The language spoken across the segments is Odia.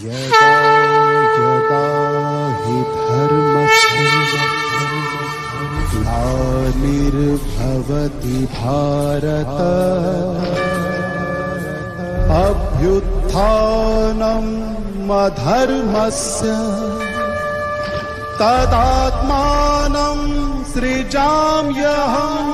यदा यदा हि धर्मस्य ग्लानिर्भवति भारत अभ्युत्थानम् अधर्मस्य तदात्मानं सृजाम्यहम्।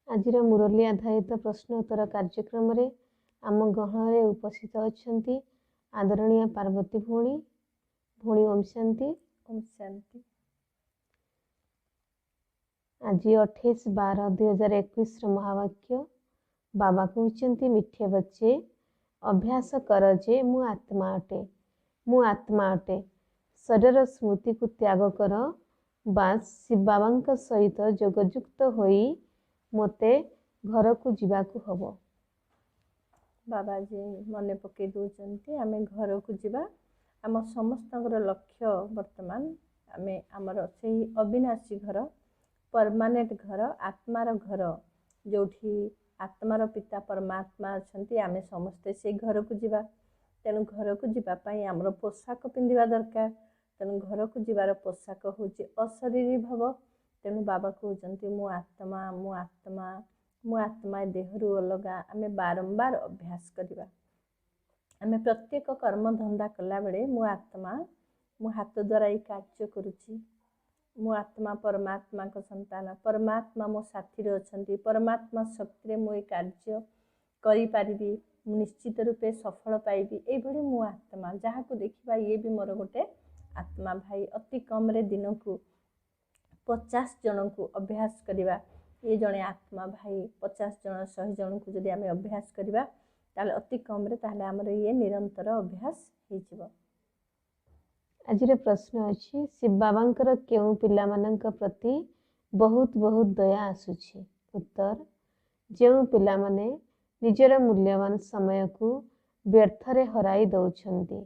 आजिर मुरली आधारित प्रश्नोत्तर कार्यक्रम रे आम गहन उपस्थित अच्छा आदरणीय पार्वती भौणी भौणी ओम शांति। ओम शांति। आज 28/12/2021 महावाक्य बाबा कहते मिठे बच्चे अभ्यास कर जे मु आत्मा अटे मु आत्मा अटे शरीर स्मृति को त्याग कर बास शिव बाबा सहित जोगयुक्त होई मते घर को जीवाकू हबो। बाबाजी मने पकई दौरान आम घर को जीवा आम समस्त लक्ष्य वर्तमान आम आमर से अविनाशी घर परमानेंट घर आत्मार घर जो आत्मार पिता परमात्मा अच्छा आम समस्ते से घर को जीवा। तेणु घर को जीवाई आमर पोशाक पिंधा दरकार। तेणु घर को जीवार पोशाक हूँ अशरीरी भाव। तेणु बाबा कहते मु आत्मा मु आत्मा मु आत्मा देहरु अलगा आम बारंबार अभ्यास करवा। आम प्रत्येक कर्म धंदा कला बेले मु आत्मा मु हाथ द्वारा ये कार्य करुच्ची। मु आत्मा परमात्मा को संतान परमात्मा मो साथी अच्छा परमात्मा शक्ति मु ये कार्य करी निश्चित रूपे सफल पाइबी ये मु आत्मा जहाँ को देखा ये भी मोर गोटे आत्मा भाई। अति कम रे दिन को 50 जन को अभ्यास करवा ये जड़े आत्मा भाई 50 जन 100 जन को जब आम अभ्यास करवा ताले अति कम रे ताले आमर ये निरंतर अभ्यास हो। आज प्रश्न अच्छी शिव बाबा क्यों पिला मानक प्रति बहुत बहुत दया आसुछि। उत्तर जो पिला माने निजर मूल्यवान समय को व्यर्थरे हराई दौछंती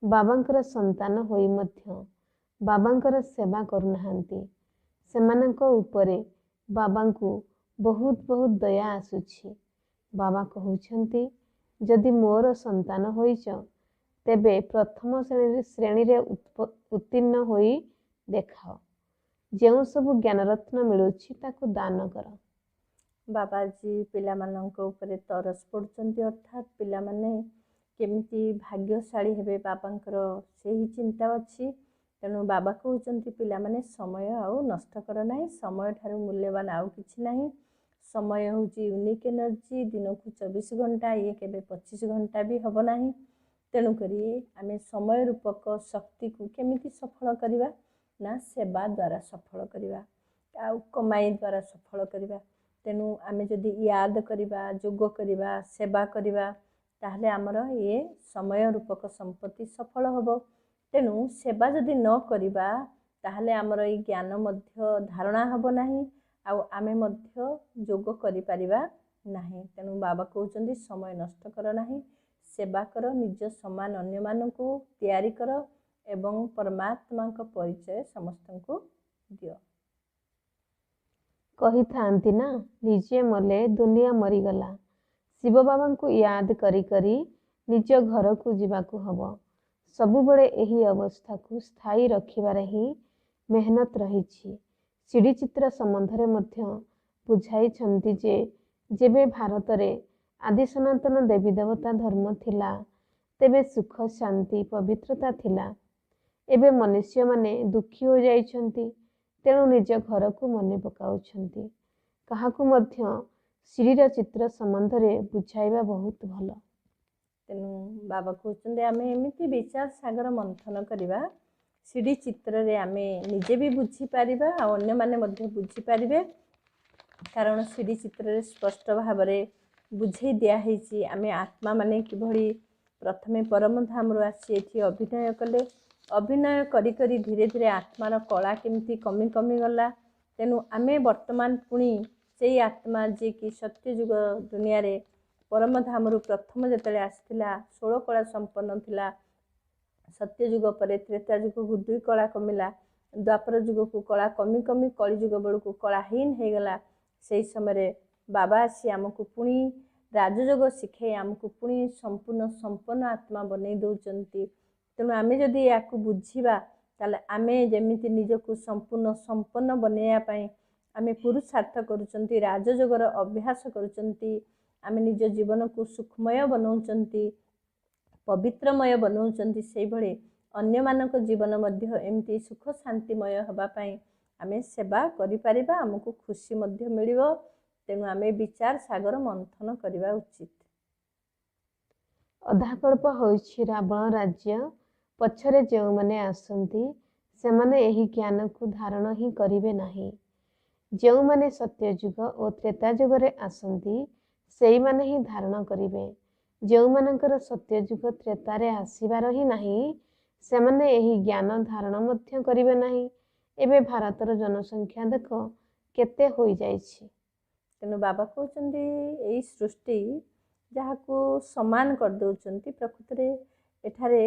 बाबांकर संतान होई मध्य बाबांकर सेवा करुनाहांती सेमानंको उपरे बाबा को बहुत बहुत दया आसुछि। बाबा कहउछंती जदि मोर संतान होइच तेबे प्रथम श्रेणी रे उत्तीर्ण होई देखाओ जो सब ज्ञानरत्न मिलुछि ताको दान कर। बाबाजी पिला मानंको उपरे तरस पड़ुचंती अर्थात पिला माने केमिति भाग्यशाली हेबे बाबांकर सेही चिंता अछि। तेणु बाबा कहते पिला माने समय आउ नष्ट कर ना समय ठारू मूल्यवान आउ किछि नाही। समय हूँ यूनिक एनर्जी दिन को 24 घंटा ये केबे 25 घंटा भी हम ना। तेणुक आम समय रूपक शक्ति को केमिति सफल करवा ना सेवा द्वारा सफल करवा आउ कमाई द्वारा सफल करवा। तेणु आम जदि याद करवा जोग करवा सेवा करवा ताहले आमर ये समय रूपक संपत्ति सफल होबो। तेणु सेवा जदि न करिबा ताहले आमर ये ज्ञान मध्य धारणा हब नाही आउ आमे मध्य जोग करि परिबा नाही। तेणु बाबा कहउचंदी समय नष्ट कर नाही सेवा कर निज समान अन्य मानकु तैयारी कर एवं परमात्मा का परिचय समस्त को दियो। कही थांती ना निजे मले दुनिया मरीगला शिव बाबा को याद करी करी निज घर को जीवाकू हब। सबुबले एही अवस्था को स्थायी रखिबारे ही मेहनत रही। सीढ़ी चित्र संबंध रे मध्य बुझाई छंती जे जेबे भारत रे आदि सनातन देवी देवता धर्म थिला तेबे सुख शांति पवित्रता थिला। एबे मनुष्य माने दुखी हो जाइछंती तेणु निज घर को मने पकाउछंती। काहाकू मध्य सीढ़ीर चित्र संबंध रे बुझाइबा बहुत भल। तेणु बाबा कहते आम एमती विचार सागर मंथन करवा सीढ़ी चित्र रे आम निजे भी बुझीपर अन्य माने मध्य बुझीपारे। कारण सीढ़ी चित्र रे स्पष्ट भाव में बुझे दिखाई आम आत्मा माने किभली प्रथमे परम धाम रू आसी एठी अभिनय कले अभिनय करी करी धीरे धीरे आत्मार कला केमती कमी कमी गला। तेणु आमे वर्तमान पुणी से आत्मा जे कि सत्ययुग दुनिया रे परमधामରୁ प्रथम ଯେତେବେଳେ ଆସିଥିଲା 16 କଳା ସମ୍ପନ୍ନ ଥିଲା। ସତ୍ୟଯୁଗ ପରେ ତ୍ରେତା ଯୁଗକୁ 2 କଳା କମିଲା, ଦ୍ୱାପର ଯୁଗକୁ କଳା କମି କମି କଳିଯୁଗ ବେଳକୁ କଳାହୀନ ହେଇଗଲା। ସେହି ସମୟରେ ବାବା ଆସି ଆମକୁ ପୁଣି ରାଜଯୋଗ ଶିଖେଇ ଆମକୁ ପୁଣି ସମ୍ପୂର୍ଣ୍ଣ ସମ୍ପନ୍ନ ଆତ୍ମା ବନେଇ ଦେଉଛନ୍ତି। ତେଣୁ ଆମେ ଯଦି ୟାକୁ ବୁଝିବା ତାହେଲେ ଆମେ ଯେମିତି ନିଜକୁ ସମ୍ପୂର୍ଣ୍ଣ ସମ୍ପନ୍ନ ବନେଇବା ପାଇଁ ଆମେ ପୁରୁଷାର୍ଥ କରୁଛନ୍ତି, ରାଜଯୋଗର ଅଭ୍ୟାସ କରୁଛନ୍ତି, ଆମେ ନିଜ ଜୀବନକୁ ସୁଖମୟ ବନାଉଛନ୍ତି, ପବିତ୍ରମୟ ବନାଉଛନ୍ତି। ସେଇଭଳି ଅନ୍ୟମାନଙ୍କ ଜୀବନ ମଧ୍ୟ ଏମିତି ସୁଖ ଶାନ୍ତିମୟ ହେବା ପାଇଁ ଆମେ ସେବା କରିପାରିବା, ଆମକୁ ଖୁସି ମଧ୍ୟ ମିଳିବ। ତେଣୁ ଆମେ ବିଚାର ସାଗର ମନ୍ଥନ କରିବା ଉଚିତ। ଅଧାକଳ୍ପ ହେଉଛି ରାବଣ ରାଜ୍ୟ। ପଛରେ ଯେଉଁମାନେ ଆସନ୍ତି ସେମାନେ ଏହି ଜ୍ଞାନକୁ ଧାରଣ ହିଁ କରିବେ ନାହିଁ। ଯେଉଁମାନେ ସତ୍ୟଯୁଗ ଓ ତ୍ରେତା ଯୁଗରେ ଆସନ୍ତି ସେଇମାନେ ହିଁ ଧାରଣ କରିବେ। ଯେଉଁମାନଙ୍କର ସତ୍ୟଯୁଗ ତ୍ରେତାରେ ଆସିବାର ହିଁ ନାହିଁ ସେମାନେ ଏହି ଜ୍ଞାନ ଧାରଣ ମଧ୍ୟ କରିବେ ନାହିଁ। ଏବେ ଭାରତର ଜନସଂଖ୍ୟା ଦେଖ କେତେ ହୋଇଯାଇଛି। ତେଣୁ ବାବା କହୁଛନ୍ତି ଏଇ ସୃଷ୍ଟି ଯାହାକୁ ସମାନ କରିଦେଉଛନ୍ତି। ପ୍ରକୃତରେ ଏଠାରେ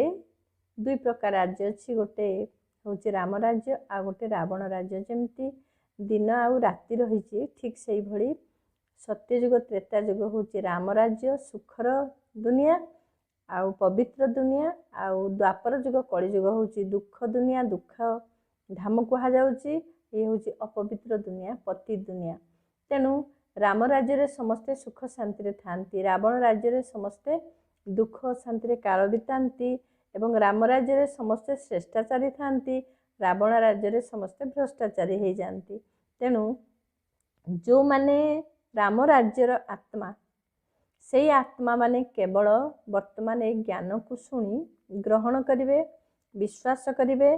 2 ପ୍ରକାର ରାଜ୍ୟ ଅଛି, ଗୋଟେ ହେଉଛି ରାମ ରାଜ୍ୟ ଆଉ ଗୋଟେ ରାବଣ ରାଜ୍ୟ। ଯେମିତି ଦିନ ଆଉ ରାତି ରହିଛି ଠିକ୍ ସେଇଭଳି ସତ୍ୟଯୁଗ ତ୍ରେତା ଯୁଗ ହେଉଛି ରାମ ରାଜ୍ୟ, ସୁଖର ଦୁନିଆ ଆଉ ପବିତ୍ର ଦୁନିଆ, ଆଉ ଦ୍ୱାପର ଯୁଗ କଳିଯୁଗ ହେଉଛି ଦୁଃଖ ଦୁନିଆ, ଦୁଃଖ ଧାମ କୁହାଯାଉଛି। ଇଏ ହେଉଛି ଅପବିତ୍ର ଦୁନିଆ, ପତି ଦୁନିଆ। ତେଣୁ ରାମ ରାଜ୍ୟରେ ସମସ୍ତେ ସୁଖ ଶାନ୍ତିରେ ଥାଆନ୍ତି, ରାବଣ ରାଜ୍ୟରେ ସମସ୍ତେ ଦୁଃଖ ଶାନ୍ତିରେ କାଳ ବିତାନ୍ତି ଏବଂ ରାମ ରାଜ୍ୟରେ ସମସ୍ତେ ଶ୍ରେଷ୍ଠାଚାରୀ ଥାଆନ୍ତି, ରାବଣ ରାଜ୍ୟରେ ସମସ୍ତେ ଭ୍ରଷ୍ଟାଚାରୀ ହେଇଯାଆନ୍ତି। ତେଣୁ ଯେଉଁମାନେ ରାମ ରାଜ୍ୟର ଆତ୍ମା, ସେଇ ଆତ୍ମା ମାନେ କେବଳ ବର୍ତ୍ତମାନ ଏଇ ଜ୍ଞାନକୁ ଶୁଣି ଗ୍ରହଣ କରିବେ, ବିଶ୍ୱାସ କରିବେ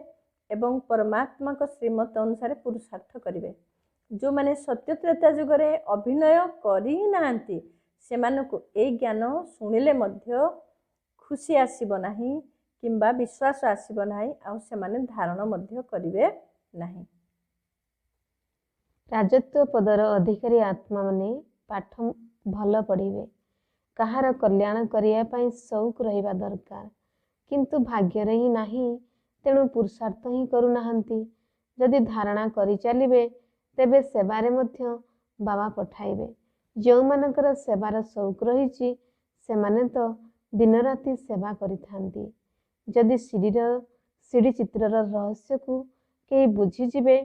ଏବଂ ପରମାତ୍ମାଙ୍କ ଶ୍ରୀମତ ଅନୁସାରେ ପୁରୁଷାର୍ଥ କରିବେ। ଯେଉଁମାନେ ସତ୍ୟ ତ୍ରେତା ଯୁଗରେ ଅଭିନୟ କରି ନାହାନ୍ତି ସେମାନଙ୍କୁ ଏଇ ଜ୍ଞାନ ଶୁଣିଲେ ମଧ୍ୟ ଖୁସି ଆସିବ ନାହିଁ କିମ୍ବା ବିଶ୍ୱାସ ଆସିବ ନାହିଁ, ଆଉ ସେମାନେ ଧାରଣ ମଧ୍ୟ କରିବେ ନାହିଁ। ରାଜତ୍ୱ ପଦର ଅଧିକାରୀ ଆତ୍ମାମାନେ ପାଠ ଭଲ ପଢ଼ିବେ, କାହାର କଲ୍ୟାଣ କରିବା ପାଇଁ ସଉକ ରହିବା ଦରକାର, କିନ୍ତୁ ଭାଗ୍ୟରେ ହିଁ ନାହିଁ। ତେଣୁ ପୁରୁଷାର୍ଥ ହିଁ କରୁନାହାନ୍ତି। ଯଦି ଧାରଣା କରିଚାଲିବେ ତେବେ ସେବାରେ ମଧ୍ୟ ବାବା ପଠାଇବେ। ଯେଉଁମାନଙ୍କର ସେବାର ସଉକ ରହିଛି ସେମାନେ ତ ଦିନରାତି ସେବା କରିଥାନ୍ତି। ଯଦି ସିଡ଼ି ଚିତ୍ରର ରହସ୍ୟକୁ କେହି ବୁଝିଯିବେ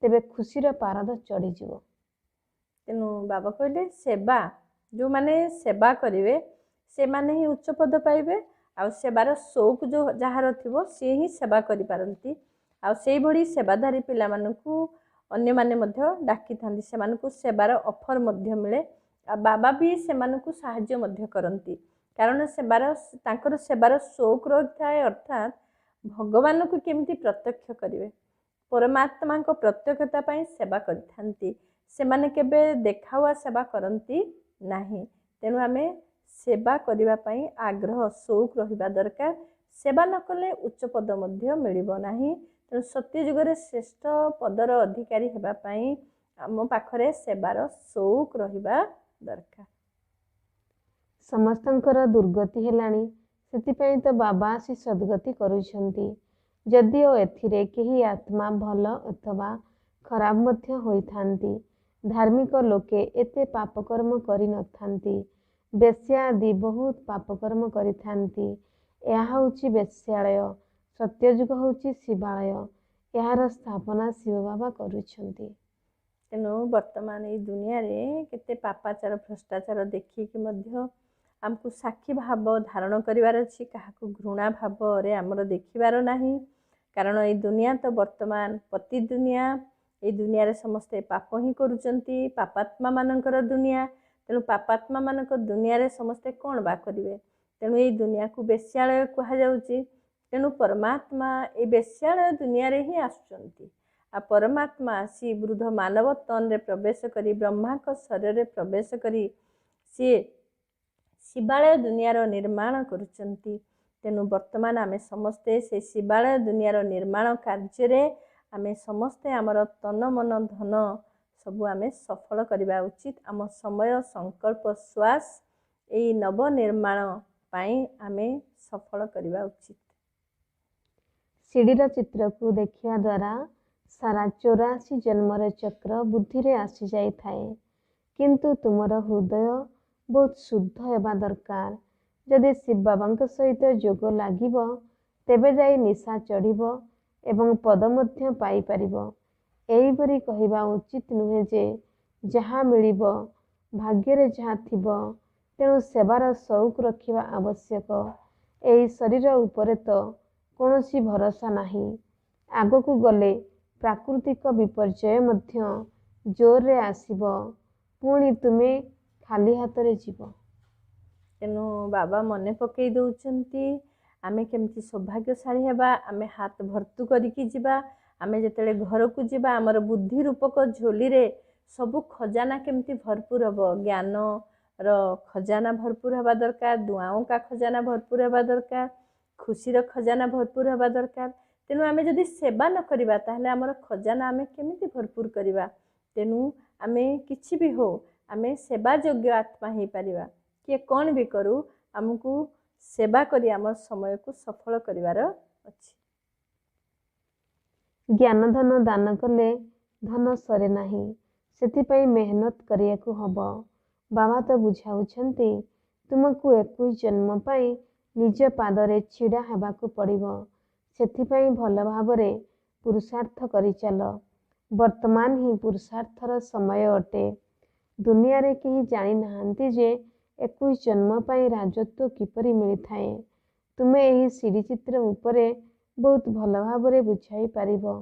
ତେବେ ଖୁସିର ପାରଦ ଚଢ଼ିଯିବ। ତେଣୁ ବାବା କହିଲେ ସେବା, ଯେଉଁମାନେ ସେବା କରିବେ ସେମାନେ ହିଁ ଉଚ୍ଚ ପଦ ପାଇବେ, ଆଉ ସେବାର ସଉକ ଯାହାର ଥିବ ସିଏ ହିଁ ସେବା କରିପାରନ୍ତି। ଆଉ ସେଇଭଳି ସେବାଧାରୀ ପିଲାମାନଙ୍କୁ ଅନ୍ୟମାନେ ମଧ୍ୟ ଡାକିଥାନ୍ତି, ସେମାନଙ୍କୁ ସେବାର ଅଫର ମଧ୍ୟ ମିଳେ। ଆଉ ବାବା ବି ସେମାନଙ୍କୁ ସାହାଯ୍ୟ ମଧ୍ୟ କରନ୍ତି, କାରଣ ତାଙ୍କର ସେବାର ସଉକ ରହିଥାଏ। ଅର୍ଥାତ୍ ଭଗବାନଙ୍କୁ କେମିତି ପ୍ରତ୍ୟକ୍ଷ କରିବେ, ପରମାତ୍ମାଙ୍କ ପ୍ରତ୍ୟକ୍ଷତା ପାଇଁ ସେବା କରିଥାନ୍ତି। ସେମାନେ କେବେ ଦେଖାଉଆ ସେବା କରନ୍ତି ନାହିଁ। ତେଣୁ ଆମେ ସେବା କରିବା ପାଇଁ ଆଗ୍ରହ ସଉକ ରହିବା ଦରକାର। ସେବା ନ କଲେ ଉଚ୍ଚ ପଦ ମଧ୍ୟ ମିଳିବ ନାହିଁ। ତେଣୁ ସତ୍ୟ ଯୁଗରେ ଶ୍ରେଷ୍ଠ ପଦର ଅଧିକାରୀ ହେବା ପାଇଁ ଆମ ପାଖରେ ସେବାର ସଉକ ରହିବା ଦରକାର। ସମସ୍ତଙ୍କର ଦୁର୍ଗତି ହେଲାଣି, ସେଥିପାଇଁ ତ ବାବା ଆସି ସଦ୍ଗତି କରୁଛନ୍ତି। ଯଦିଓ ଏଥିରେ କେହି ଆତ୍ମା ଭଲ ଅଥବା ଖରାପ ମଧ୍ୟ ହୋଇଥାନ୍ତି। ଧାର୍ମିକ ଲୋକେ ଏତେ ପାପକର୍ମ କରିନଥାନ୍ତି। ବେଶ୍ୟା ଆଦି ବହୁତ ପାପକର୍ମ କରିଥାନ୍ତି। ଏହା ହେଉଛି ବେଶ୍ୟାଳୟ, ସତ୍ୟଯୁଗ ହେଉଛି ଶିବାଳୟ। ଏହାର ସ୍ଥାପନା ଶିବ ବାବା କରୁଛନ୍ତି। ତେଣୁ ବର୍ତ୍ତମାନ ଏଇ ଦୁନିଆରେ କେତେ ପାପାଚାର ଭ୍ରଷ୍ଟାଚାର ଦେଖିକି ମଧ୍ୟ ଆମକୁ ସାକ୍ଷୀ ଭାବ ଧାରଣ କରିବାର ଅଛି, କାହାକୁ ଘୃଣା ଭାବରେ ଆମର ଦେଖିବାର ନାହିଁ। କାରଣ ଏଇ ଦୁନିଆ ତ ବର୍ତ୍ତମାନ ପତି ଦୁନିଆ। ଏଇ ଦୁନିଆରେ ସମସ୍ତେ ପାପ ହିଁ କରୁଛନ୍ତି, ପାପାତ୍ମା ମାନଙ୍କର ଦୁନିଆ। ତେଣୁ ପାପାତ୍ମା ମାନଙ୍କ ଦୁନିଆରେ ସମସ୍ତେ କ'ଣ ବା କରିବେ? ତେଣୁ ଏଇ ଦୁନିଆକୁ ବେଶ୍ୟାଳୟ କୁହାଯାଉଛି। ତେଣୁ ପରମାତ୍ମା ଏଇ ବେଶ୍ୟାଳୟ ଦୁନିଆରେ ହିଁ ଆସୁଛନ୍ତି। ଆଉ ପରମାତ୍ମା ଆସି ବୃଦ୍ଧ ମାନବ ତନରେ ପ୍ରବେଶ କରି ବ୍ରହ୍ମାଙ୍କ ଶରୀରରେ ପ୍ରବେଶ କରି ସିଏ ଶିବାଳୟ ଦୁନିଆର ନିର୍ମାଣ କରୁଛନ୍ତି। ତେଣୁ ବର୍ତ୍ତମାନ ଆମେ ସମସ୍ତେ ସେ ଶିବାଳୟ ଦୁନିଆର ନିର୍ମାଣ କାର୍ଯ୍ୟରେ ଆମେ ସମସ୍ତେ ଆମର ତନ ମନ ଧନ ସବୁ ଆମେ ସଫଳ କରିବା ଉଚିତ। ଆମ ସମୟ ସଂକଳ୍ପ ଶ୍ୱାସ ଏଇ ନବନିର୍ମାଣ ପାଇଁ ଆମେ ସଫଳ କରିବା ଉଚିତ। ଶିଡ଼ିର ଚିତ୍ରକୁ ଦେଖିବା ଦ୍ୱାରା ସାରା 84 ଜନ୍ମର ଚକ୍ର ବୁଦ୍ଧିରେ ଆସିଯାଇଥାଏ। କିନ୍ତୁ ତୁମର ହୃଦୟ ବହୁତ ଶୁଦ୍ଧ ହେବା ଦରକାର। ଯଦି ଶିବ ବାବାଙ୍କ ସହିତ ଯୋଗ ଲାଗିବ ତେବେ ଯାଇ ନିଶା ଚଢ଼ିବ ଏବଂ ପଦ ମଧ୍ୟ ପାଇପାରିବ। ଏହିପରି କହିବା ଉଚିତ ନୁହେଁ ଯେ ଯାହା ମିଳିବ ଭାଗ୍ୟରେ ଯାହା ଥିବ, ତେଣୁ ସେବାର ସଉକ ରଖିବା ଆବଶ୍ୟକ। ଏହି ଶରୀର ଉପରେ ତ କୌଣସି ଭରସା ନାହିଁ। ଆଗକୁ ଗଲେ ପ୍ରାକୃତିକ ବିପର୍ଯ୍ୟୟ ମଧ୍ୟ ଜୋରରେ ଆସିବ, ପୁଣି ତୁମେ ଖାଲି ହାତରେ ଯିବ। ତେଣୁ ବାବା ମନେ ପକାଇ ଦେଉଛନ୍ତି ଆମେ କେମିତି ସୌଭାଗ୍ୟଶାଳୀ ହେବା, ଆମେ ହାତ ଭର୍ତ୍ତି କରିକି ଯିବା। ଆମେ ଯେତେବେଳେ ଘରକୁ ଯିବା ଆମର ବୁଦ୍ଧି ରୂପକ ଝୋଲିରେ ସବୁ ଖଜାନା କେମିତି ଭରପୁର ହେବ। ଜ୍ଞାନର ଖଜାନା ଭରପୁର ହେବା ଦରକାର, ଦୁଆଉଙ୍କା ଖଜାନା ଭରପୁର ହେବା ଦରକାର, ଖୁସିର ଖଜାନା ଭରପୁର ହେବା ଦରକାର। ତେଣୁ ଆମେ ଯଦି ସେବା ନ କରିବା ତାହେଲେ ଆମର ଖଜାନା ଆମେ କେମିତି ଭରପୁର କରିବା। ତେଣୁ ଆମେ କିଛି ବି ହଉ ଆମେ ସେବା ଯୋଗ୍ୟ ଆତ୍ମା ହେଇପାରିବା। କିଏ କ'ଣ ବି କରୁ ଆମକୁ ସେବା କରି ଆମ ସମୟକୁ ସଫଳ କରିବାର ଅଛି। ଜ୍ଞାନ ଧନ ଦାନ କଲେ ଧନ ସରେ ନାହିଁ, ସେଥିପାଇଁ ମେହନତ କରିବାକୁ ହବ। ବାବା ତ ବୁଝାଉଛନ୍ତି ତୁମକୁ 21 ଜନ୍ମ ପାଇଁ ନିଜ ପାଦରେ ଛିଡ଼ା ହେବାକୁ ପଡ଼ିବ। ସେଥିପାଇଁ ଭଲ ଭାବରେ ପୁରୁଷାର୍ଥ କରିଚାଲ। ବର୍ତ୍ତମାନ ହିଁ ପୁରୁଷାର୍ଥର ସମୟ ଅଟେ। ଦୁନିଆରେ କେହି ଜାଣିନାହାନ୍ତି ଯେ 21 ଜନ୍ମ ପାଇଁ ରାଜତ୍ୱ କିପରି ମିଳିଥାଏ। ତୁମେ ଏହି ସିଡ଼ି ଚିତ୍ର ଉପରେ ବହୁତ ଭଲ ଭାବରେ ବୁଝାଇ ପାରିବ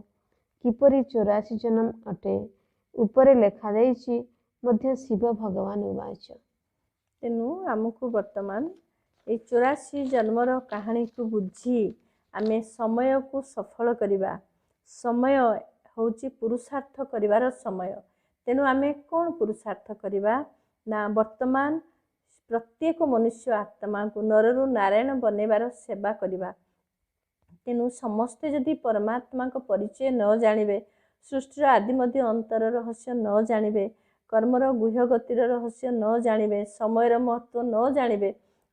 କିପରି 84 ଜନ୍ମ ଅଟେ। ଉପରେ ଲେଖାଯାଇଛି ମଧ୍ୟ ଶିବ ଭଗବାନ ଉବାଚ। ତେଣୁ ଆମକୁ ବର୍ତ୍ତମାନ ଏଇ 84 ଜନ୍ମର କାହାଣୀକୁ ବୁଝି ଆମେ ସମୟକୁ ସଫଳ କରିବା। ସମୟ ହେଉଛି ପୁରୁଷାର୍ଥ କରିବାର ସମୟ। ତେଣୁ ଆମେ କ'ଣ ପୁରୁଷାର୍ଥ କରିବା ନା ବର୍ତ୍ତମାନ ପ୍ରତ୍ୟେକ ମନୁଷ୍ୟ ଆତ୍ମାକୁ ନରରୁ ନାରାୟଣ ବନେଇବାର ସେବା କରିବା। ତେଣୁ ସମସ୍ତେ ଯଦି ପରମାତ୍ମାଙ୍କ ପରିଚୟ ନ ଜାଣିବେ, ସୃଷ୍ଟିର ଆଦି ମଧ୍ୟ ଅନ୍ତର ରହସ୍ୟ ନ ଜାଣିବେ, କର୍ମର ଗୁହ୍ୟ ଗତିର ରହସ୍ୟ ନ ଜାଣିବେ, ସମୟର ମହତ୍ଵ ନ ଜାଣିବେ,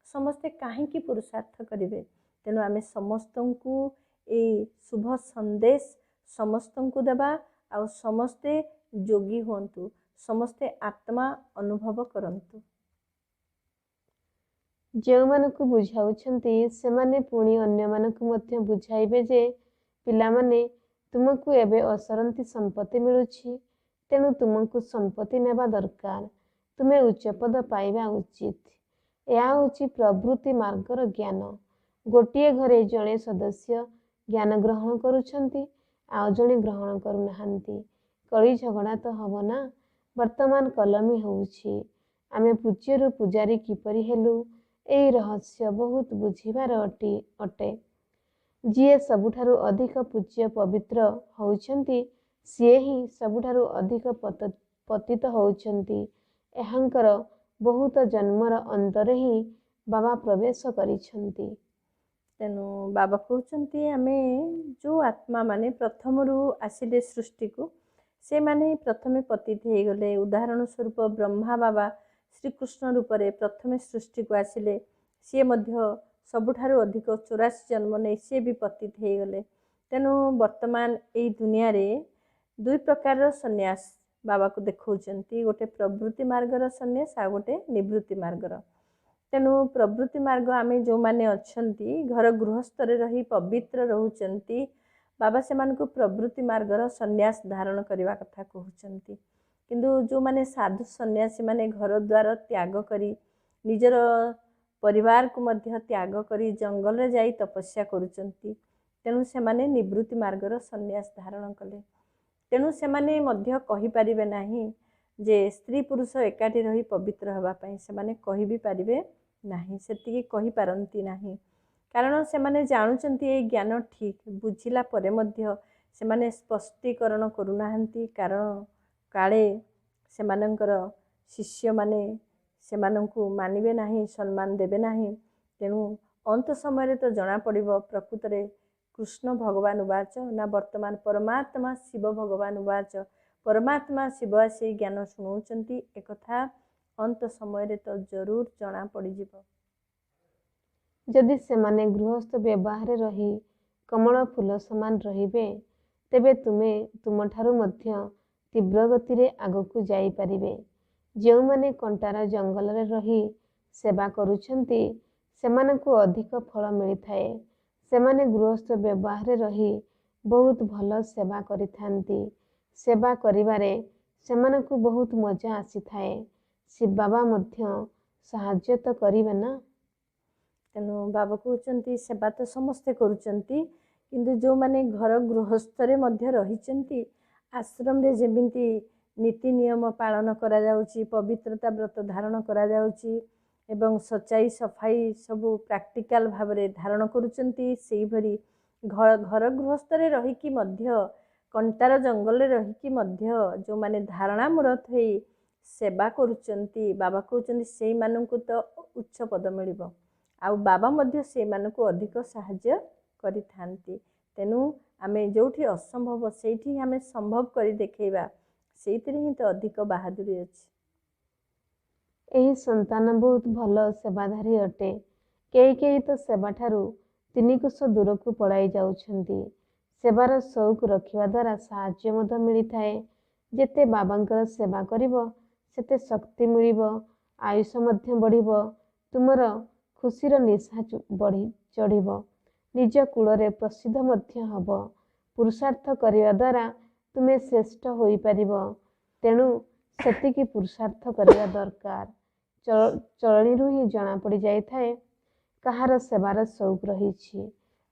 ସମସ୍ତେ କାହିଁକି ପୁରୁଷାର୍ଥ କରିବେ। ତେଣୁ ଆମେ ସମସ୍ତଙ୍କୁ ଏଇ ଶୁଭ ସନ୍ଦେଶ ସମସ୍ତଙ୍କୁ ଦେବା ଆଉ ସମସ୍ତେ ଯୋଗୀ ହୁଅନ୍ତୁ, ସମସ୍ତେ ଆତ୍ମା ଅନୁଭବ କରନ୍ତୁ। ଯେଉଁମାନଙ୍କୁ ବୁଝାଉଛନ୍ତି ସେମାନେ ପୁଣି ଅନ୍ୟମାନଙ୍କୁ ମଧ୍ୟ ବୁଝାଇବେ ଯେ ପିଲାମାନେ ତୁମକୁ ଏବେ ଅସରନ୍ତି ସମ୍ପତ୍ତି ମିଳୁଛି, ତେଣୁ ତୁମକୁ ସମ୍ପତ୍ତି ନେବା ଦରକାର। ତୁମେ ଉଚ୍ଚପଦ ପାଇବା ଉଚିତ। ଏହା ହେଉଛି ପ୍ରବୃତ୍ତି ମାର୍ଗର ଜ୍ଞାନ। ଗୋଟିଏ ଘରେ ଜଣେ ସଦସ୍ୟ ଜ୍ଞାନ ଗ୍ରହଣ କରୁଛନ୍ତି, ଆଉ ଜଣେ ଗ୍ରହଣ କରୁନାହାନ୍ତି। କଳି ଝଗଡ଼ା ତ ହେବ ନା। ବର୍ତ୍ତମାନ କଲମୀ ହେଉଛି। ଆମେ ପୂଜ୍ୟରୁ ପୂଜାରୀ କିପରି ହେଲୁ, ଏହି ରହସ୍ୟ ବହୁତ ବୁଝିବାର ଅଟେ। ଯିଏ ସବୁଠାରୁ ଅଧିକ ପୂଜ୍ୟ ପବିତ୍ର ହେଉଛନ୍ତି ସିଏ ହିଁ ସବୁଠାରୁ ଅଧିକ ପତିତ ହେଉଛନ୍ତି। ଏହାଙ୍କର ବହୁତ ଜନ୍ମର ଅନ୍ତରେ ହିଁ ବାବା ପ୍ରବେଶ କରିଛନ୍ତି। ତେଣୁ ବାବା କହୁଛନ୍ତି ଆମେ ଯେଉଁ ଆତ୍ମା ମାନେ ପ୍ରଥମରୁ ଆସିଲେ ସୃଷ୍ଟିକୁ, ସେମାନେ ପ୍ରଥମେ ପତିତ ହେଇଗଲେ। ଉଦାହରଣ ସ୍ୱରୂପ ବ୍ରହ୍ମା ବାବା ଶ୍ରୀକୃଷ୍ଣ ରୂପରେ ପ୍ରଥମେ ସୃଷ୍ଟିକୁ ଆସିଲେ। ସିଏ ମଧ୍ୟ ସବୁଠାରୁ ଅଧିକ 84 ଜନ୍ମ ନେଇ ସିଏ ବି ପତିତ ହେଇଗଲେ। ତେଣୁ ବର୍ତ୍ତମାନ ଏଇ ଦୁନିଆରେ ଦୁଇ ପ୍ରକାରର ସନ୍ନ୍ୟାସ ବାବାକୁ ଦେଖାଉଛନ୍ତି, ଗୋଟେ ପ୍ରବୃତ୍ତି ମାର୍ଗର ସନ୍ନ୍ୟାସ ଆଉ ଗୋଟେ ନିବୃତ୍ତି ମାର୍ଗର। ତେଣୁ ପ୍ରବୃତ୍ତି ମାର୍ଗ ଆମେ ଯେଉଁମାନେ ଅଛନ୍ତି ଘର ଗୃହସ୍ଥରେ ରହି ପବିତ୍ର ରହୁଛନ୍ତି, ବାବା ସେମାନଙ୍କୁ ପ୍ରବୃତ୍ତି ମାର୍ଗର ସନ୍ନ୍ୟାସ ଧାରଣ କରିବା କଥା କହୁଛନ୍ତି। କିନ୍ତୁ ଯେଉଁମାନେ ସାଧୁ ସନ୍ନ୍ୟାସୀମାନେ ଘର ଦ୍ୱାର ତ୍ୟାଗ କରି ନିଜର ପରିବାରକୁ ମଧ୍ୟ ତ୍ୟାଗ କରି ଜଙ୍ଗଲରେ ଯାଇ ତପସ୍ୟା କରୁଛନ୍ତି, ତେଣୁ ସେମାନେ ନିବୃତ୍ତି ମାର୍ଗର ସନ୍ନ୍ୟାସ ଧାରଣ କଲେ। ତେଣୁ ସେମାନେ ମଧ୍ୟ କହିପାରିବେ ନାହିଁ ଯେ ସ୍ତ୍ରୀ ପୁରୁଷ ଏକାଠି ରହି ପବିତ୍ର ହେବା ପାଇଁ। ସେମାନେ କହିବି ପାରିବେ ନାହିଁ, ସେତିକି କହିପାରନ୍ତି ନାହିଁ। କାରଣ ସେମାନେ ଜାଣୁଛନ୍ତି ଏଇ ଜ୍ଞାନ ଠିକ୍, ବୁଝିଲା ପରେ ମଧ୍ୟ ସେମାନେ ସ୍ପଷ୍ଟୀକରଣ କରୁନାହାନ୍ତି। କାରଣ କାଳେ ସେମାନଙ୍କର ଶିଷ୍ୟମାନେ ସେମାନଙ୍କୁ ମାନିବେ ନାହିଁ, ସମ୍ମାନ ଦେବେ ନାହିଁ। ତେଣୁ ଅନ୍ତ ସମୟରେ ତ ଜଣାପଡ଼ିବ ପ୍ରକୃତରେ କୃଷ୍ଣ ଭଗବାନ ଉବାଚ ନା ବର୍ତ୍ତମାନ ପରମାତ୍ମା ଶିବ ଭଗବାନ ଉବାଚ। ପରମାତ୍ମା ଶିବ ଆସି ଜ୍ଞାନ ଶୁଣାଉଛନ୍ତି। ଏକଥା अंत समय तो जरूर जना पड़िजिବ। ଯଦି ସେମାନେ ଗୃହସ୍ଥ ବ୍ୟବହାରରେ ରହି କମଳ ଫୁଲ ସମାନ ରହିବେ, ତେବେ ତୁମେ ତୁମଠାରୁ ମଧ୍ୟ ତୀବ୍ର ଗତିରେ ଆଗକୁ ଯାଇପାରିବେ। ଯେଉଁମାନେ କଣ୍ଟାର ଜଙ୍ଗଲରେ ରହି ସେବା କରୁଛନ୍ତି, ସେମାନଙ୍କୁ ଅଧିକ ଫଳ ମିଳିଥାଏ। ସେମାନେ ଗୃହସ୍ଥ ବ୍ୟବହାରରେ ରହି ବହୁତ ଭଲ ସେବା କରିଥାନ୍ତି। ସେବା କରିବାରେ ସେମାନଙ୍କୁ ବହୁତ ମଜା ଆସିଥାଏ। ଶିବ ବାବା ମଧ୍ୟ ସାହାଯ୍ୟ ତ କରିବେ ନା। ତେଣୁ ବାବା କହୁଛନ୍ତି ସେବା ତ ସମସ୍ତେ କରୁଛନ୍ତି, କିନ୍ତୁ ଯେଉଁମାନେ ଘର ଗୃହସ୍ଥରେ ମଧ୍ୟ ରହିଛନ୍ତି, ଆଶ୍ରମରେ ଯେମିତି ନୀତି ନିୟମ ପାଳନ କରାଯାଉଛି, ପବିତ୍ରତା ବ୍ରତ ଧାରଣ କରାଯାଉଛି ଏବଂ ସଚାଇ ସଫାଇ ସବୁ ପ୍ରାକ୍ଟିକାଲ ଭାବରେ ଧାରଣ କରୁଛନ୍ତି, ସେହିଭଳି ଘର ଗୃହସ୍ଥରେ ରହିକି ମଧ୍ୟ କଣ୍ଟାର ଜଙ୍ଗଲରେ ରହିକି ମଧ୍ୟ ଯେଉଁମାନେ ଧାରଣା ମୂରତ ହେଇ ସେବା କରୁଛନ୍ତି, ବାବା କହୁଛନ୍ତି ସେଇମାନଙ୍କୁ ତ ଉଚ୍ଚ ପଦ ମିଳିବ, ଆଉ ବାବା ମଧ୍ୟ ସେଇମାନଙ୍କୁ ଅଧିକ ସାହାଯ୍ୟ କରିଥାନ୍ତି। ତେଣୁ ଆମେ ଯେଉଁଠି ଅସମ୍ଭବ ସେଇଠି ଆମେ ସମ୍ଭବ କରି ଦେଖେଇବା, ସେଇଥିରେ ହିଁ ତ ଅଧିକ ବାହାଦୁରୀ ଅଛି। ଏହି ସନ୍ତାନ ବହୁତ ଭଲ ସେବାଧାରୀ ଅଟେ। କେହି କେହି ତ ସେବାଠାରୁ 3 କୋଶ ଦୂରକୁ ପଳାଇ ଯାଉଛନ୍ତି। ସେବାର ସଉକ ରଖିବା ଦ୍ୱାରା ସାହାଯ୍ୟ ମଧ୍ୟ ମିଳିଥାଏ। ଯେତେ ବାବାଙ୍କର ସେବା କରିବ, ସେତେ ଶକ୍ତି ମିଳିବ, ଆୟୁଷ ମଧ୍ୟ ବଢ଼ିବ, ତୁମର ଖୁସିର ନିଶା ଚଢ଼ିବ, ନିଜ କୂଳରେ ପ୍ରସିଦ୍ଧ ମଧ୍ୟ ହେବ। ପୁରୁଷାର୍ଥ କରିବା ଦ୍ୱାରା ତୁମେ ଶ୍ରେଷ୍ଠ ହୋଇପାରିବ। ତେଣୁ ସେତିକି ପୁରୁଷାର୍ଥ କରିବା ଦରକାର। ଚଳଣିରୁ ହିଁ ଜଣାପଡ଼ିଯାଇଥାଏ କାହାର ସେବାର ସଉକ ରହିଛି।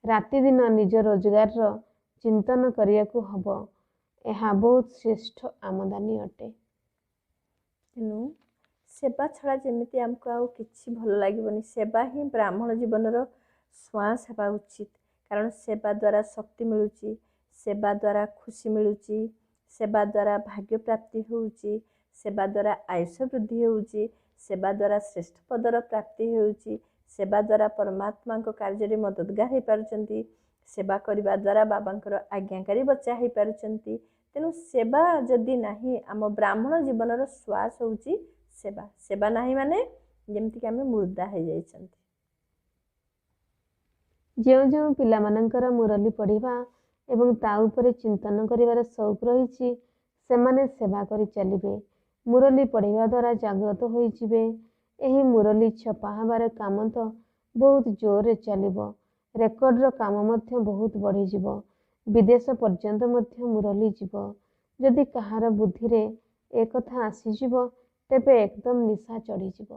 ରାତିଦିନ ନିଜ ରୋଜଗାରର ଚିନ୍ତନ କରିବାକୁ ହେବ। ଏହା ବହୁତ ଶ୍ରେଷ୍ଠ ଆମଦାନୀ ଅଟେ। ତେଣୁ ସେବା ଛଡ଼ା ଯେମିତି ଆମକୁ ଆଉ କିଛି ଭଲ ଲାଗିବନି। ସେବା ହିଁ ବ୍ରାହ୍ମଣ ଜୀବନର ଶ୍ୱାସ ହେବା ଉଚିତ। କାରଣ ସେବା ଦ୍ୱାରା ଶକ୍ତି ମିଳୁଛି, ସେବା ଦ୍ୱାରା ଖୁସି ମିଳୁଛି, ସେବା ଦ୍ୱାରା ଭାଗ୍ୟ ପ୍ରାପ୍ତି ହେଉଛି, ସେବା ଦ୍ୱାରା ଆୟୁଷ ବୃଦ୍ଧି ହେଉଛି, ସେବା ଦ୍ୱାରା ଶ୍ରେଷ୍ଠ ପଦର ପ୍ରାପ୍ତି ହେଉଛି, ସେବା ଦ୍ୱାରା ପରମାତ୍ମାଙ୍କ କାର୍ଯ୍ୟରେ ମଦତଗାର ହେଇପାରୁଛନ୍ତି, ସେବା କରିବା ଦ୍ୱାରା ବାବାଙ୍କର ଆଜ୍ଞାକାରୀ ବଚା ହେଇପାରୁଛନ୍ତି। ତେଣୁ ସେବା ଯଦି ନାହିଁ, ଆମ ବ୍ରାହ୍ମଣ ଜୀବନର ଶ୍ୱାସ ହେଉଛି ସେବା। ସେବା ନାହିଁ ମାନେ ଯେମିତିକି ଆମେ ମୁର୍ଦ୍ଦା ହେଇଯାଇଛନ୍ତି। ଯେଉଁ ଯେଉଁ ପିଲାମାନଙ୍କର ମୁରଲି ପଢ଼ିବା ଏବଂ ତା ଉପରେ ଚିନ୍ତନ କରିବାର ସଉକ ରହିଛି, ସେମାନେ ସେବା କରି ଚାଲିବେ। ମୁରଲି ପଢ଼ିବା ଦ୍ୱାରା ଜାଗ୍ରତ ହୋଇଯିବେ। ଏହି ମୁରଲି ଛପା ହେବାର କାମ ତ ବହୁତ ଜୋରରେ ଚାଲିବ। ରେକର୍ଡ଼ର କାମ ମଧ୍ୟ ବହୁତ ବଢ଼ିଯିବ। ବିଦେଶ ପର୍ଯ୍ୟନ୍ତ ମଧ୍ୟ ମୁରଲି ଯିବ। ଯଦି କାହାର ବୁଦ୍ଧିରେ ଏକଥା ଆସିଯିବ, ତେବେ ଏକଦମ ନିଶା ଚଢ଼ିଯିବ।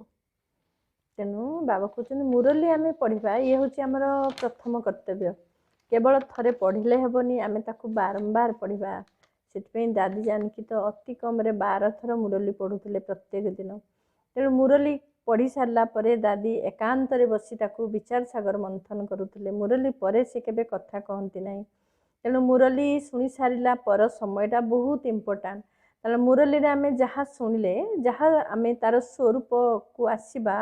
ତେଣୁ ବାବା କହୁଛନ୍ତି ମୁରଲି ଆମେ ପଢ଼ିବା, ଇଏ ହେଉଛି ଆମର ପ୍ରଥମ କର୍ତ୍ତବ୍ୟ। କେବଳ ଥରେ ପଢ଼ିଲେ ହେବନି, ଆମେ ତାକୁ ବାରମ୍ବାର ପଢ଼ିବା। ସେଥିପାଇଁ ଦାଦି ଜାନକୀ ତ ଅତି କମରେ 12 ଥର ମୁରଲି ପଢ଼ୁଥିଲେ ପ୍ରତ୍ୟେକ ଦିନ। ତେଣୁ ମୁରଲି ପଢ଼ି ସାରିଲା ପରେ ଦାଦି ଏକାନ୍ତରେ ବସି ତାକୁ ବିଚାର ସାଗର ମନ୍ଥନ କରୁଥିଲେ। ମୁରଲି ପରେ ସେ କେବେ କଥା କହନ୍ତି ନାହିଁ। ତେଣୁ ମୁରଲି ଶୁଣି ସାରିଲା ପର ସମୟଟା ବହୁତ ଇମ୍ପୋର୍ଟାଣ୍ଟ। ତେଣୁ ମୁରଲିରେ ଆମେ ଯାହା ଶୁଣିଲେ, ଯାହା ଆମେ ତାର ସ୍ୱରୂପକୁ ଆସିବା,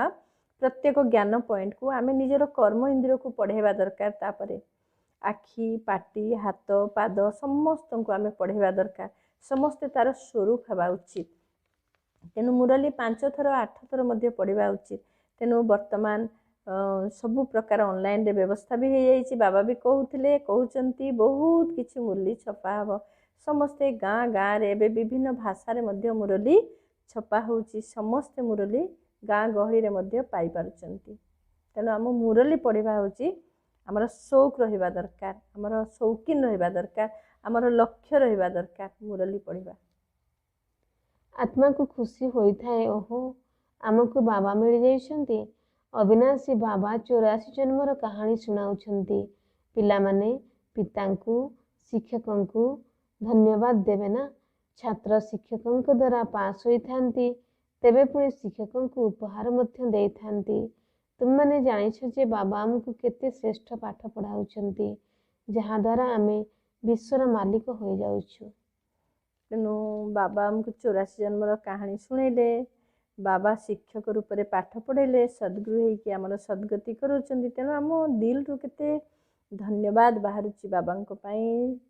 ପ୍ରତ୍ୟେକ ଜ୍ଞାନ ପଏଣ୍ଟକୁ ଆମେ ନିଜର କର୍ମ ଇନ୍ଦ୍ରିୟକୁ ପଢ଼େଇବା ଦରକାର। ତାପରେ ଆଖି, ପାଟି, ହାତ, ପାଦ ସମସ୍ତଙ୍କୁ ଆମେ ପଢ଼େଇବା ଦରକାର। ସମସ୍ତେ ତାର ସ୍ୱରୂପ ହେବା ଉଚିତ। ତେଣୁ ମୁରଲି 5 ଥର 8 ଥର ମଧ୍ୟ ପଢ଼ିବା ଉଚିତ। ତେଣୁ ବର୍ତ୍ତମାନ ସବୁ ପ୍ରକାର ଅନଲାଇନରେ ବ୍ୟବସ୍ଥା ବି ହେଇଯାଇଛି। ବାବା ବି କହୁଛନ୍ତି ବହୁତ କିଛି ମୁରଲି ଛପା ହେବ। ସମସ୍ତେ ଗାଁ ଗାଁରେ ଏବେ ବିଭିନ୍ନ ଭାଷାରେ ମଧ୍ୟ ମୁରଲି ଛପା ହେଉଛି। ସମସ୍ତେ ମୁରଲି ଗାଁ ଗହଳିରେ ମଧ୍ୟ ପାଇପାରୁଛନ୍ତି। ତେଣୁ ଆମ ମୁରଲି ପଢ଼ିବା ହେଉଛି ଆମର ସଉକ ରହିବା ଦରକାର, ଆମର ସୌକିନ ରହିବା ଦରକାର, ଆମର ଲକ୍ଷ୍ୟ ରହିବା ଦରକାର ମୁରଲି ପଢ଼ିବା। ଆତ୍ମାକୁ ଖୁସି ହୋଇଥାଏ, ଓହୋ ଆମକୁ ବାବା ମିଳିଯାଇଛନ୍ତି। ଅବିନାଶୀ ବାବା 84 ଜନ୍ମର କାହାଣୀ ଶୁଣାଉଛନ୍ତି। ପିଲାମାନେ ପିତାଙ୍କୁ, ଶିକ୍ଷକଙ୍କୁ ଧନ୍ୟବାଦ ଦେବେ ନା। ଛାତ୍ର ଶିକ୍ଷକଙ୍କ ଦ୍ୱାରା ପାସ୍ ହୋଇଥାନ୍ତି, ତେବେ ପୁଣି ଶିକ୍ଷକଙ୍କୁ ଉପହାର ମଧ୍ୟ ଦେଇଥାନ୍ତି। ତୁମମାନେ ଜାଣିଛ ଯେ ବାବା ଆମକୁ କେତେ ଶ୍ରେଷ୍ଠ ପାଠ ପଢ଼ାଉଛନ୍ତି, ଯାହାଦ୍ୱାରା ଆମେ ବିଶ୍ୱର ମାଲିକ ହୋଇଯାଉଛୁ। ତେଣୁ ବାବା ଆମକୁ 84 ଜନ୍ମର କାହାଣୀ ଶୁଣେଇଲେ, ବାବା ଶିକ୍ଷକ ରୂପରେ ପାଠ ପଢ଼େଇଲେ, ସଦ୍ଗୁରୁ ହେଇକି ଆମର ସଦ୍ଗତି କରୁଛନ୍ତି। ତେଣୁ ଆମ ଦିଲରୁ କେତେ ଧନ୍ୟବାଦ ବାହାରୁଛି ବାବାଙ୍କ ପାଇଁ,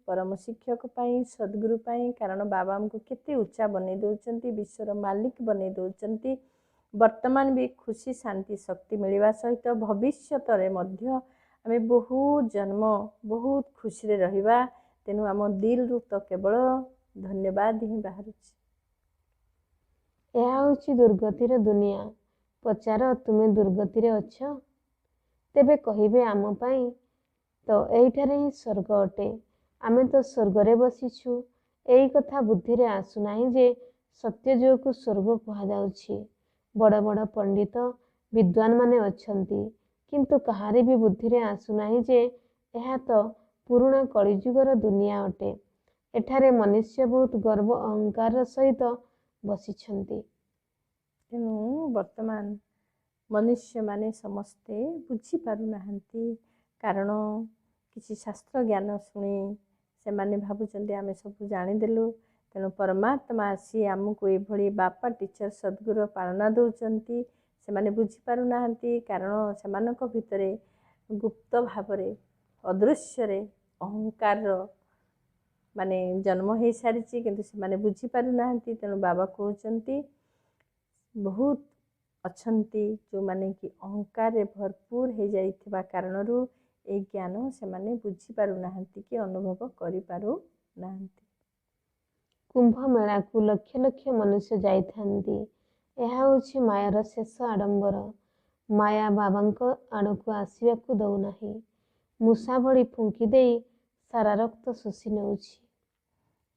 ପରମ ଶିକ୍ଷକ ପାଇଁ, ସଦ୍ଗୁରୁ ପାଇଁ। କାରଣ ବାବା ଆମକୁ କେତେ ଉଚ୍ଚା ବନେଇ ଦେଉଛନ୍ତି, ବିଶ୍ୱର ମାଲିକ ବନେଇ ଦେଉଛନ୍ତି। ବର୍ତ୍ତମାନ ବି ଖୁସି ଶାନ୍ତି ଶକ୍ତି ମିଳିବା ସହିତ ଭବିଷ୍ୟତରେ ମଧ୍ୟ ଆମେ ବହୁତ ଜନ୍ମ ବହୁତ ଖୁସିରେ ରହିବା। ତେଣୁ ଆମ ଦିଲରୁ ତ କେବଳ ଧନ୍ୟବାଦ ହିଁ ବାହାରୁଛି। ଏହା ହେଉଛି ଦୁର୍ଗତିର ଦୁନିଆ। ପଚାର, ତୁମେ ଦୁର୍ଗତିରେ ଅଛ? ତେବେ କହିବେ, ଆମ ପାଇଁ ତ ଏଇଠାରେ ହିଁ ସ୍ୱର୍ଗ ଅଟେ। ଆମେ ତ ସ୍ୱର୍ଗରେ ବସିଛୁ। ଏଇ କଥା ବୁଦ୍ଧିରେ ଆସୁନାହିଁ ଯେ ସତ୍ୟ ଯୋଗକୁ ସ୍ୱର୍ଗ କୁହାଯାଉଛି। ବଡ଼ ବଡ଼ ପଣ୍ଡିତ ବିଦ୍ୱାନମାନେ ଅଛନ୍ତି, କିନ୍ତୁ କାହାରି ବି ବୁଦ୍ଧିରେ ଆସୁନାହିଁ ଯେ ଏହା ତ ପୁରୁଣା କଳିଯୁଗର ଦୁନିଆ ଅଟେ। ଏଠାରେ ମନୁଷ୍ୟ ବହୁତ ଗର୍ବ ଅହଙ୍କାର ସହିତ ବସିଛନ୍ତି। ତେଣୁ ବର୍ତ୍ତମାନ ମନୁଷ୍ୟମାନେ ସମସ୍ତେ ବୁଝିପାରୁନାହାନ୍ତି। କାରଣ କିଛି ଶାସ୍ତ୍ର ଜ୍ଞାନ ଶୁଣି ସେମାନେ ଭାବୁଛନ୍ତି ଆମେ ସବୁ ଜାଣିଦେଲୁ। ତେଣୁ ପରମାତ୍ମା ଆସି ଆମକୁ ଏଭଳି ବାପା ଟିଚର ସଦ୍ଗୁରୁ ପାଳନା ଦେଉଛନ୍ତି। ସେମାନେ ବୁଝିପାରୁନାହାନ୍ତି କାରଣ ସେମାନଙ୍କ ଭିତରେ ଗୁପ୍ତ ଭାବରେ ଅଦୃଶ୍ୟରେ ଅହଙ୍କାରର ମାନେ ଜନ୍ମ ହେଇସାରିଛି, କିନ୍ତୁ ସେମାନେ ବୁଝିପାରୁନାହାନ୍ତି। ତେଣୁ ବାବା କହୁଛନ୍ତି ବହୁତ ଅଛନ୍ତି ଯେଉଁମାନେ କି ଅହଙ୍କାରରେ ଭରପୁର ହେଇଯାଇଥିବା କାରଣରୁ ଏହି ଜ୍ଞାନ ସେମାନେ ବୁଝିପାରୁନାହାନ୍ତି କି ଅନୁଭବ କରିପାରୁନାହାନ୍ତି। କୁମ୍ଭ ମେଳାକୁ ଲକ୍ଷ ଲକ୍ଷ ମନୁଷ୍ୟ ଯାଇଥାନ୍ତି। ଏହା ହେଉଛି ମାୟାର ଶେଷ ଆଡ଼ମ୍ବର। ମାୟା ବାବାଙ୍କ ଆଡ଼କୁ ଆସିବାକୁ ଦେଉନାହିଁ। ମୂଷା ଭଳି ଫୁଙ୍କି ଦେଇ ସାରା ରକ୍ତ ଶୋଷି ନେଉଛି।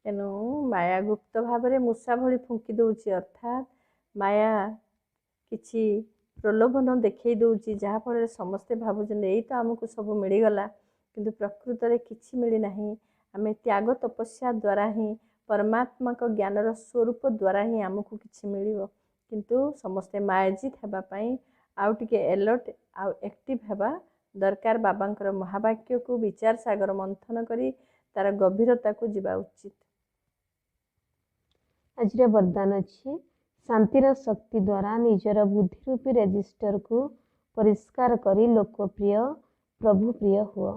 ତେଣୁ ମାୟା ଗୁପ୍ତ ଭାବରେ ମୂଷା ଭଳି ଫୁଙ୍କି ଦେଉଛି, ଅର୍ଥାତ୍ ମାୟା କିଛି ପ୍ରଲୋଭନ ଦେଖେଇ ଦେଉଛି, ଯାହାଫଳରେ ସମସ୍ତେ ଭାବୁଛନ୍ତି ଏଇ ତ ଆମକୁ ସବୁ ମିଳିଗଲା, କିନ୍ତୁ ପ୍ରକୃତରେ କିଛି ମିଳିନାହିଁ। ଆମେ ତ୍ୟାଗ ତପସ୍ୟା ଦ୍ୱାରା ହିଁ ପରମାତ୍ମାଙ୍କ ଜ୍ଞାନର ସ୍ୱରୂପ ଦ୍ୱାରା ହିଁ ଆମକୁ କିଛି ମିଳିବ। କିନ୍ତୁ ସମସ୍ତେ ମାୟାଜିତ ହେବା ପାଇଁ ଆଉ ଟିକେ ଏଲର୍ଟ ଆଉ ଆକ୍ଟିଭ ହେବା ଦରକାର। ବାବାଙ୍କର ମହାବାକ୍ୟକୁ ବିଚାର ସାଗର ମନ୍ଥନ କରି ତାର ଗଭୀରତାକୁ ଯିବା ଉଚିତ। ଆଜିର ବରଦାନ ଅଛି, ଶାନ୍ତିର ଶକ୍ତି ଦ୍ୱାରା ନିଜର ବୁଦ୍ଧି ରୂପୀ ରେଜିଷ୍ଟରକୁ ପରିଷ୍କାର କରି ଲୋକପ୍ରିୟ ପ୍ରଭୁ ପ୍ରିୟ ହୁଅ।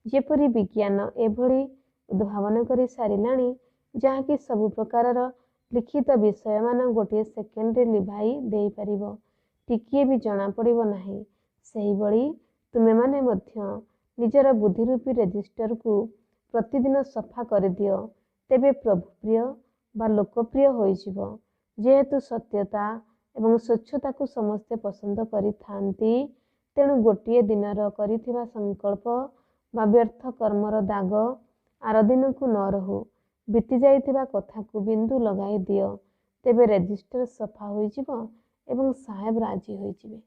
ଯେପରି ବିଜ୍ଞାନ ଏଭଳି ଉଦ୍ଭାବନ କରି ସାରିଲାଣି ଯାହାକି ସବୁ ପ୍ରକାରର ଲିଖିତ ବିଷୟମାନ ଗୋଟିଏ ସେକେଣ୍ଡରେ ଲିଭାଇ ଦେଇପାରିବ, ଟିକିଏ ବି ଜଣାପଡ଼ିବ ନାହିଁ। ସେହିଭଳି ତୁମେମାନେ ମଧ୍ୟ ନିଜର ବୁଦ୍ଧି ରୂପୀ ରେଜିଷ୍ଟରକୁ ପ୍ରତିଦିନ ସଫା କରିଦିଅ। ତେବେ ପ୍ରଭୁପ୍ରିୟ ବା ଲୋକପ୍ରିୟ ହୋଇଯିବ। ଯେହେତୁ ସତ୍ୟତା ଏବଂ ସ୍ୱଚ୍ଛତାକୁ ସମସ୍ତେ ପସନ୍ଦ କରିଥାନ୍ତି, ତେଣୁ ଗୋଟିଏ ଦିନର କରିଥିବା ସଂକଳ୍ପ ବା ବ୍ୟର୍ଥ କର୍ମର ଦାଗ ଆର ଦିନକୁ ନ ରହୁ। ବିତି ଯାଇଥିବା କଥାକୁ ବିନ୍ଦୁ ଲଗାଇ ଦିଅ, ତେବେ ରେଜିଷ୍ଟର ସଫା ହୋଇଯିବ ଏବଂ ସାହେବ ରାଜି ହୋଇଯିବେ।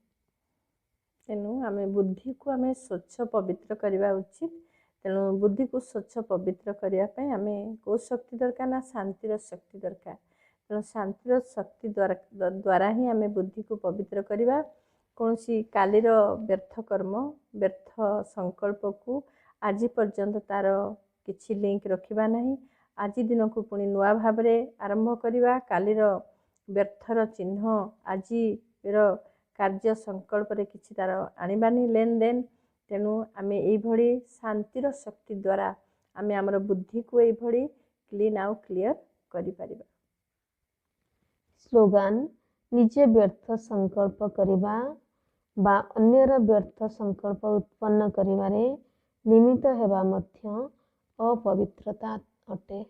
ତେଣୁ ଆମେ ବୁଦ୍ଧିକୁ ଆମେ ସ୍ୱଚ୍ଛ ପବିତ୍ର କରିବା ଉଚିତ। ତେଣୁ ବୁଦ୍ଧିକୁ ସ୍ୱଚ୍ଛ ପବିତ୍ର କରିବା ପାଇଁ ଆମେ କେଉଁ ଶକ୍ତି ଦରକାର ନା ଶାନ୍ତିର ଶକ୍ତି ଦରକାର। ତେଣୁ ଶାନ୍ତିର ଶକ୍ତି ଦ୍ୱାରା ହିଁ ଆମେ ବୁଦ୍ଧିକୁ ପବିତ୍ର କରିବା। କୌଣସି କାଲିର ବ୍ୟର୍ଥ କର୍ମ ବ୍ୟର୍ଥ ସଂକଳ୍ପକୁ ଆଜି ପର୍ଯ୍ୟନ୍ତ ତାର କିଛି ଲିଙ୍କ ରଖିବା ନାହିଁ। ଆଜି ଦିନକୁ ପୁଣି ନୂଆ ଭାବରେ ଆରମ୍ଭ କରିବା। କାଲିର ବ୍ୟର୍ଥର ଚିହ୍ନ ଆଜିର କାର୍ଯ୍ୟ ସଂକଳ୍ପରେ କିଛି ତାର ଆଣିବାନି ଲେନଦେନ। ତେଣୁ ଆମେ ଏଇଭଳି ଶାନ୍ତିର ଶକ୍ତି ଦ୍ୱାରା ଆମେ ଆମର ବୁଦ୍ଧିକୁ ଏଇଭଳି କ୍ଲିନ୍ ଆଉ କ୍ଲିୟର କରିପାରିବା। ସ୍ଲୋଗାନ, ନିଜେ ବ୍ୟର୍ଥ ସଂକଳ୍ପ କରିବା ବା ଅନ୍ୟର ବ୍ୟର୍ଥ ସଂକଳ୍ପ ଉତ୍ପନ୍ନ କରିବାରେ ନିମିତ୍ତ ହେବା ମଧ୍ୟ ଅପବିତ୍ରତା ଅଟେ।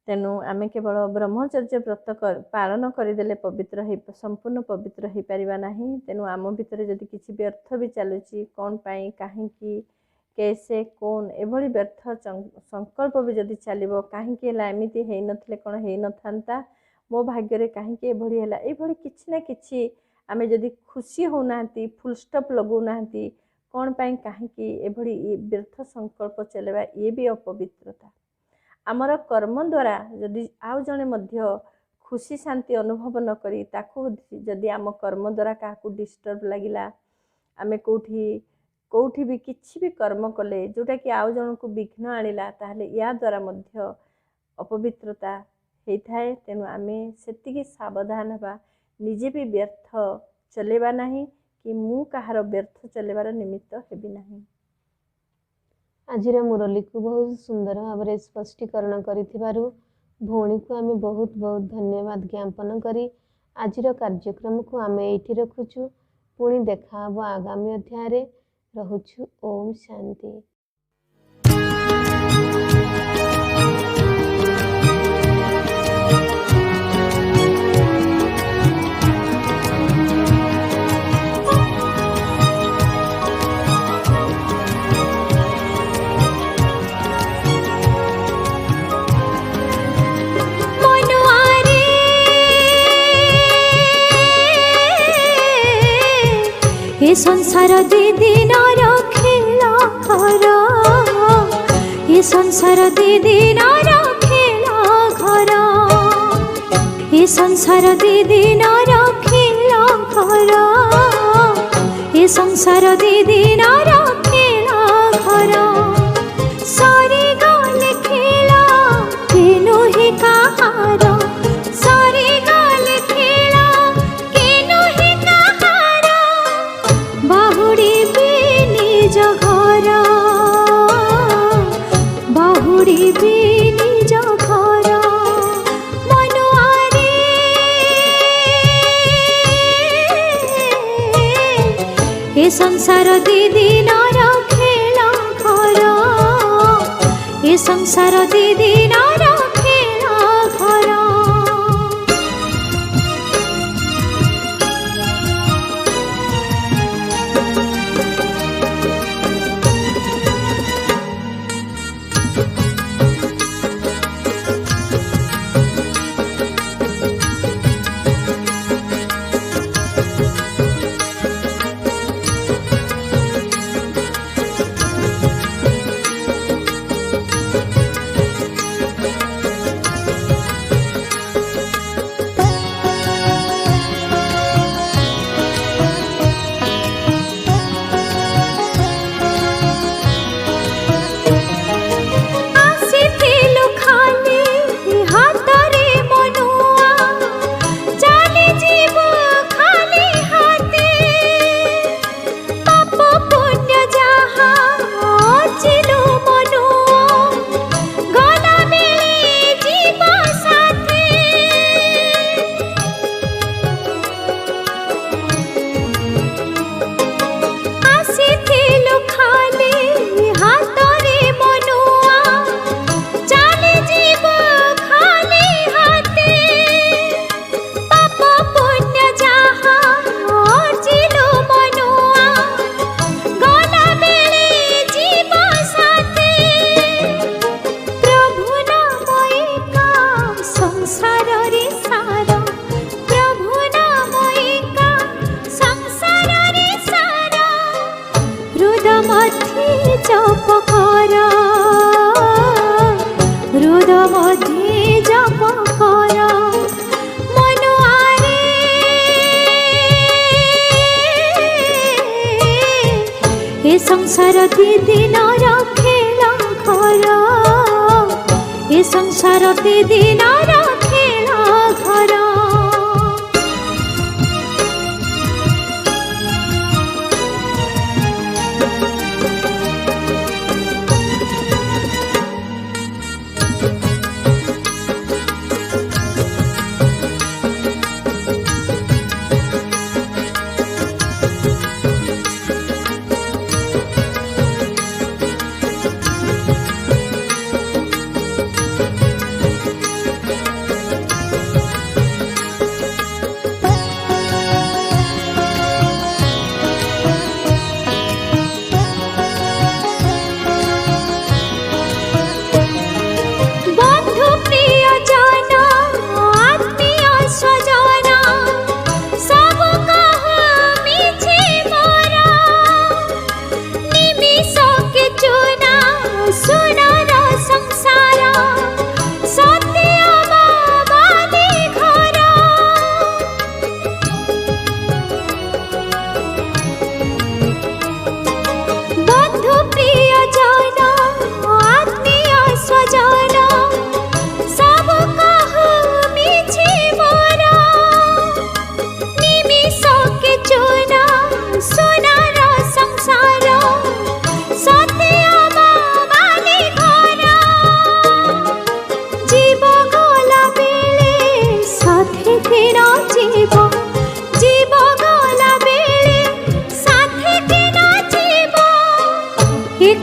ତେଣୁ ଆମେ କେବଳ ବ୍ରହ୍ମଚର୍ଯ୍ୟ ବ୍ରତ ପାଳନ କରିଦେଲେ ପବିତ୍ର ସମ୍ପୂର୍ଣ୍ଣ ପବିତ୍ର ହେଇପାରିବା ନାହିଁ। ତେଣୁ ଆମ ଭିତରେ ଯଦି କିଛି ବ୍ୟର୍ଥ ବି ଚାଲୁଛି, କ'ଣ ପାଇଁ, କାହିଁକି, କେସେ, କୌନ ଏଭଳି ବ୍ୟର୍ଥ ସଂକଳ୍ପ ବି ଯଦି ଚାଲିବ, କାହିଁକି ହେଲା, ଏମିତି ହେଇନଥିଲେ କ'ଣ ହେଇନଥାନ୍ତା, ମୋ ଭାଗ୍ୟରେ କାହିଁକି ଏଭଳି ହେଲା, ଏଇଭଳି କିଛି ନା କିଛି ଆମେ ଯଦି ଖୁସି ହେଉନାହାନ୍ତି, ଫୁଲ୍ ଷ୍ଟପ୍ ଲଗାଉନାହାନ୍ତି, କ'ଣ ପାଇଁ, କାହିଁକି ଏଭଳି ବ୍ୟର୍ଥ ସଂକଳ୍ପ ଚଲେଇବା, ଇଏ ବି ଅପବିତ୍ରତା। ଆମର କର୍ମ ଦ୍ୱାରା ଯଦି ଆଉ ଜଣେ ମଧ୍ୟ ଖୁସି ଶାନ୍ତି ଅନୁଭବ ନ କରି ତାକୁ ଯଦି ଆମ କର୍ମ ଦ୍ୱାରା କାହାକୁ ଡିଷ୍ଟର୍ବ ଲାଗିଲା, ଆମେ କେଉଁଠି ବି କିଛି ବି କର୍ମ କଲେ ଯେଉଁଟାକି ଆଉ ଜଣଙ୍କୁ ବିଘ୍ନ ଆଣିଲା, ତାହେଲେ ୟା ଦ୍ୱାରା ମଧ୍ୟ ଅପବିତ୍ରତା ହେଇଥାଏ। ତେଣୁ ଆମେ ସେତିକି ସାବଧାନ ହେବା, ନିଜେ ବି ବ୍ୟର୍ଥ ଚଲେଇବା ନାହିଁ କି ମୁଁ କାହାର ବ୍ୟର୍ଥ ଚଲେଇବାର ନିମିତ୍ତ ହେବି ନାହିଁ। ଆଜିର ମୁରଲୀକୁ ବହୁତ ସୁନ୍ଦର ଭାବରେ ସ୍ପଷ୍ଟୀକରଣ କରିଥିବାରୁ ଭଉଣୀକୁ ଆମେ ବହୁତ ବହୁତ ଧନ୍ୟବାଦ ଜ୍ଞାପନ କରି आजिर कार्यक्रम को आम ये रखुचु। पुणी देखा आगामी अध्याय रहुचु। ओम शांति। ये संसार दी दिनर खेला घर, ये संसार दी दिनर खेला घर, ये संसार दी दिनर खेला घर, ये संसार दी दिनर खेला घर। सारी गाल खेला केनु ही कहार, सारी गाल खेला केनु ही कहार, बाहुड़ी भी निज घर, बाहुड़ी भी निज घर। मनुआरे ये संसार दी दिनर खेला घर, ये संसार दी दिनर खेला घर। संसार दी दिनर खेला घर, ये संसार दी दिनर खेला घर।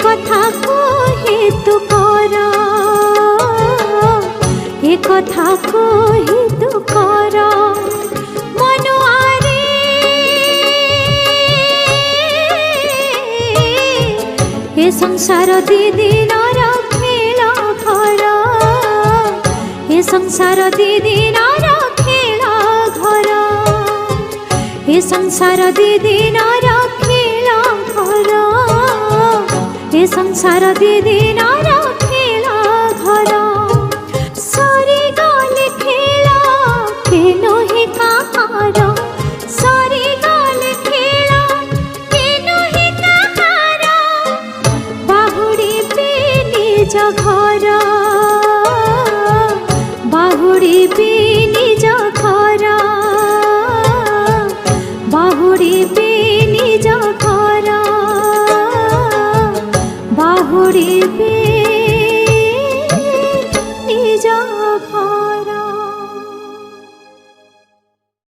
কথা কহিতু কর, এ কথা কহিতু কর মনুয়ারে। এ সংসার দিদিনর খেলা ঘর, এ সংসার দিদিনর খেলা ঘর, এ সংসার দিদিনর খেলা ঘর, এ সংসার দিদিনর খেলা ঘর। সরি গলে খেলা কেন হে কাহার, সরি গলে খেলা কেন হে কাহার, বাহুড়িবে নিজ ঘর, বাহুড়িবে নিজ ঘর, বাহুড়িবে নিজ ঘর, বাহুড়িবে